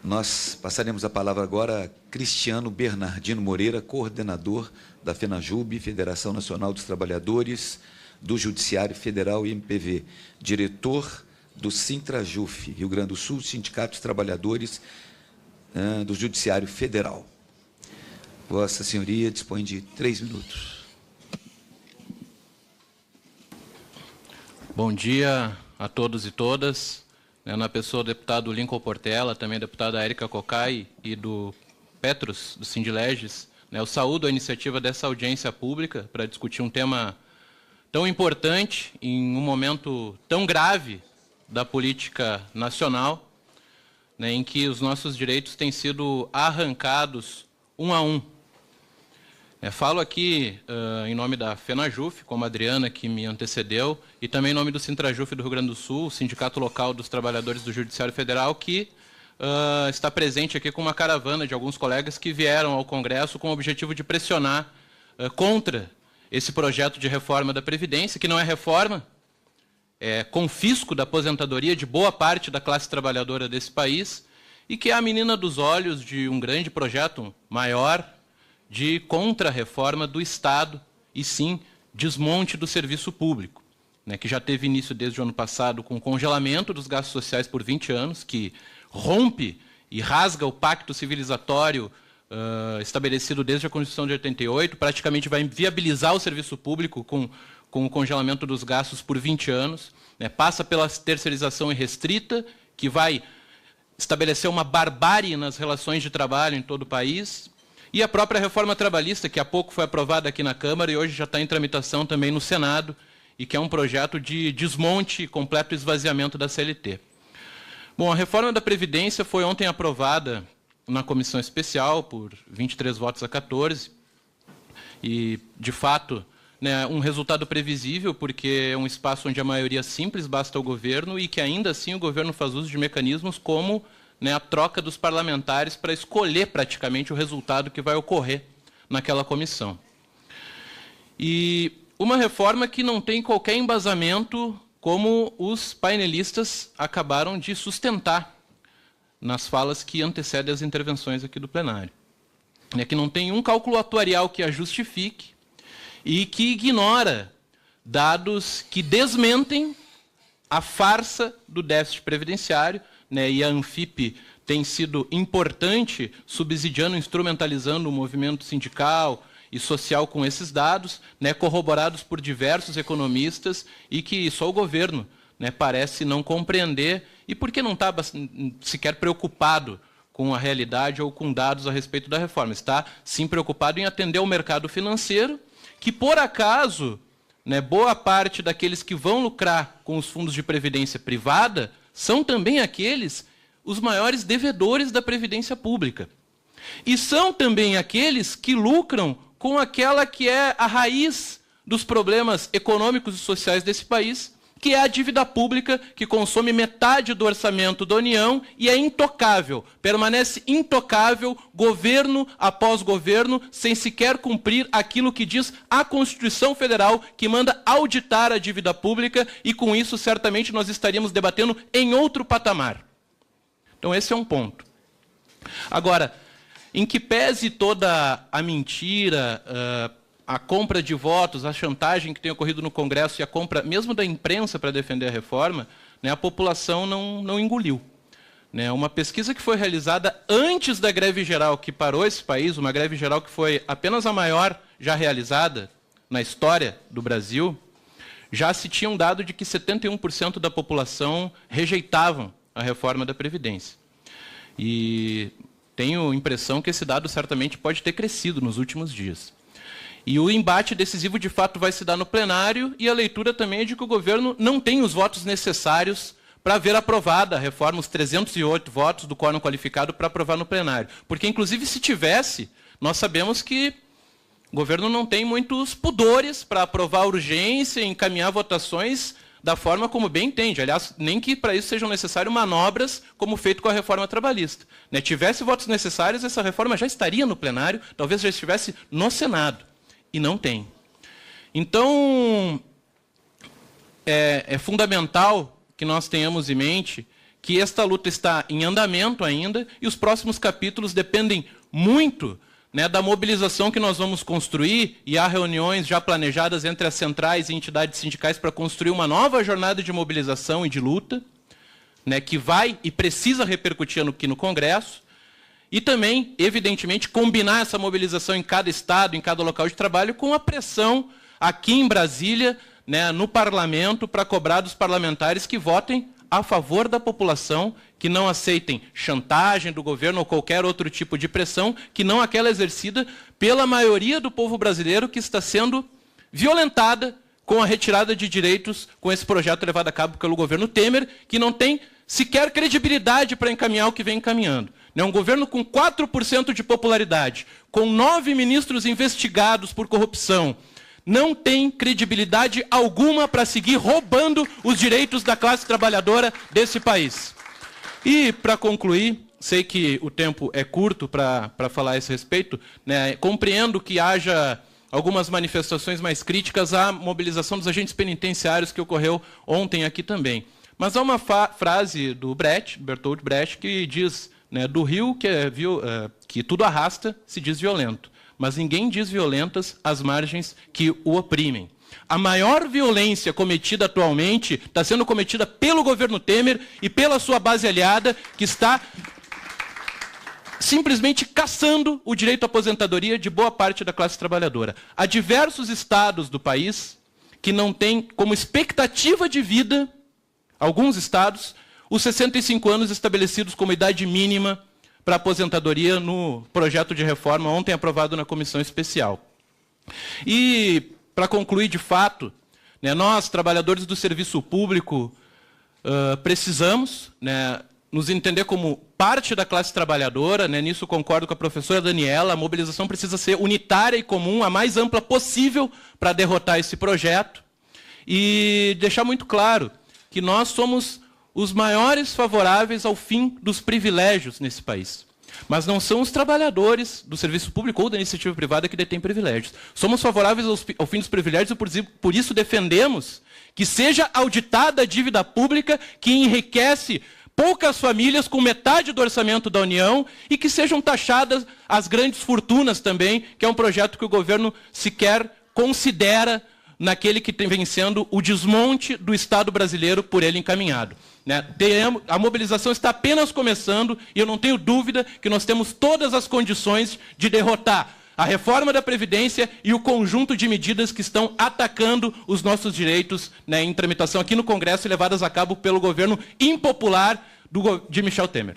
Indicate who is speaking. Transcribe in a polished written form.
Speaker 1: Nós passaremos a palavra agora a Cristiano Bernardino Moreira, coordenador da FENAJUB, Federação Nacional dos Trabalhadores do Judiciário Federal e MPV, diretor do Sintrajuf, Rio Grande do Sul, Sindicato dos Trabalhadores do Judiciário Federal. Vossa Senhoria dispõe de 3 minutos.
Speaker 2: Bom dia a todos e todas. Na pessoa do deputado Lincoln Portela, também a deputada Érica Cocai e do Petros, do Sindileges, eu saúdo a iniciativa dessa audiência pública para discutir um tema tão importante em um momento tão grave da política nacional, em que os nossos direitos têm sido arrancados um a um. Falo aqui em nome da FENAJUF, como a Adriana, que me antecedeu, e também em nome do Sintrajuf do Rio Grande do Sul, o Sindicato Local dos Trabalhadores do Judiciário Federal, que está presente aqui com uma caravana de alguns colegas que vieram ao Congresso com o objetivo de pressionar contra esse projeto de reforma da Previdência, que não é reforma, é confisco da aposentadoria de boa parte da classe trabalhadora desse país, e que é a menina dos olhos de um grande projeto maior, de contra-reforma do Estado e, sim, desmonte do serviço público, que já teve início desde o ano passado com o congelamento dos gastos sociais por 20 anos, que rompe e rasga o pacto civilizatório estabelecido desde a Constituição de 88, praticamente vai viabilizar o serviço público com o congelamento dos gastos por 20 anos, passa pela terceirização irrestrita, que vai estabelecer uma barbárie nas relações de trabalho em todo o país, e a própria reforma trabalhista, que há pouco foi aprovada aqui na Câmara e hoje já está em tramitação também no Senado, e que é um projeto de desmonte e completo esvaziamento da CLT. Bom, a reforma da Previdência foi ontem aprovada na comissão especial por 23 votos a 14, e, de fato, um resultado previsível, porque é um espaço onde a maioria simples basta ao governo e que, ainda assim, o governo faz uso de mecanismos como a troca dos parlamentares para escolher praticamente o resultado que vai ocorrer naquela comissão. E uma reforma que não tem qualquer embasamento, como os painelistas acabaram de sustentar nas falas que antecedem as intervenções aqui do plenário. Que não tem um cálculo atuarial que a justifique e que ignora dados que desmentem a farsa do déficit previdenciário, e a Anfip tem sido importante subsidiando, instrumentalizando o movimento sindical e social com esses dados, corroborados por diversos economistas e que só o governo parece não compreender, e porque não está sequer preocupado com a realidade ou com dados a respeito da reforma. Está, sim, preocupado em atender ao mercado financeiro, que, por acaso, boa parte daqueles que vão lucrar com os fundos de previdência privada são também os maiores devedores da Previdência Pública. E são também aqueles que lucram com aquela que é a raiz dos problemas econômicos e sociais desse país, que é a dívida pública, que consome metade do orçamento da União e é intocável, permanece intocável, governo após governo, sem sequer cumprir aquilo que diz a Constituição Federal, que manda auditar a dívida pública, e com isso certamente nós estaríamos debatendo em outro patamar. Então esse é um ponto. Agora, em que pese toda a mentira, a compra de votos, a chantagem que tem ocorrido no Congresso e a compra mesmo da imprensa para defender a reforma, a população não engoliu. Uma pesquisa que foi realizada antes da greve geral que parou esse país, uma greve geral que foi apenas a maior já realizada na história do Brasil, já se tinha um dado de que 71% da população rejeitavam a reforma da Previdência. E tenho a impressão que esse dado certamente pode ter crescido nos últimos dias. E o embate decisivo, de fato, vai se dar no plenário, e a leitura também é de que o governo não tem os votos necessários para ver aprovada a reforma, os 308 votos do quórum qualificado para aprovar no plenário. Porque, inclusive, se tivesse, nós sabemos que o governo não tem muitos pudores para aprovar a urgência e encaminhar votações da forma como bem entende. Aliás, nem que para isso sejam necessárias manobras, como feito com a reforma trabalhista. Tivesse votos necessários, essa reforma já estaria no plenário, talvez já estivesse no Senado. E não tem. Então, é fundamental que nós tenhamos em mente que esta luta está em andamento ainda e os próximos capítulos dependem muito, né, da mobilização que nós vamos construir, e há reuniões já planejadas entre as centrais e entidades sindicais para construir uma nova jornada de mobilização e de luta, né, que vai e precisa repercutir aqui no Congresso, e também, evidentemente, combinar essa mobilização em cada estado, em cada local de trabalho, com a pressão aqui em Brasília, né, no Parlamento, para cobrar dos parlamentares que votem a favor da população, que não aceitem chantagem do governo ou qualquer outro tipo de pressão, que não aquela exercida pela maioria do povo brasileiro que está sendo violentada com a retirada de direitos com esse projeto levado a cabo pelo governo Temer, que não tem sequer credibilidade para encaminhar o que vem encaminhando. É um governo com 4% de popularidade, com 9 ministros investigados por corrupção, não tem credibilidade alguma para seguir roubando os direitos da classe trabalhadora desse país. E, para concluir, sei que o tempo é curto para falar a esse respeito, né, compreendo que haja algumas manifestações mais críticas à mobilização dos agentes penitenciários que ocorreu ontem aqui também. Mas há uma frase do Brecht, Bertolt Brecht, que diz, né, do rio que tudo arrasta, se diz violento. Mas ninguém diz violentas as margens que o oprimem. A maior violência cometida atualmente está sendo cometida pelo governo Temer e pela sua base aliada, que está simplesmente caçando o direito à aposentadoria de boa parte da classe trabalhadora. Há diversos estados do país que não têm como expectativa de vida, alguns estados, os 65 anos estabelecidos como idade mínima para aposentadoria no projeto de reforma ontem aprovado na comissão especial. E, para concluir de fato, né, nós, trabalhadores do serviço público, precisamos, né, nos entender como parte da classe trabalhadora, né, nisso concordo com a professora Daniela, a mobilização precisa ser unitária e comum, a mais ampla possível para derrotar esse projeto, e deixar muito claro que nós somos os maiores favoráveis ao fim dos privilégios nesse país. Mas não são os trabalhadores do serviço público ou da iniciativa privada que detêm privilégios. Somos favoráveis ao fim dos privilégios e por isso defendemos que seja auditada a dívida pública que enriquece poucas famílias com metade do orçamento da União e que sejam taxadas as grandes fortunas também, que é um projeto que o governo sequer considera naquele que vem sendo o desmonte do Estado brasileiro por ele encaminhado. A mobilização está apenas começando e eu não tenho dúvida que nós temos todas as condições de derrotar a reforma da Previdência e o conjunto de medidas que estão atacando os nossos direitos, né, em tramitação aqui no Congresso e levadas a cabo pelo governo impopular de Michel Temer.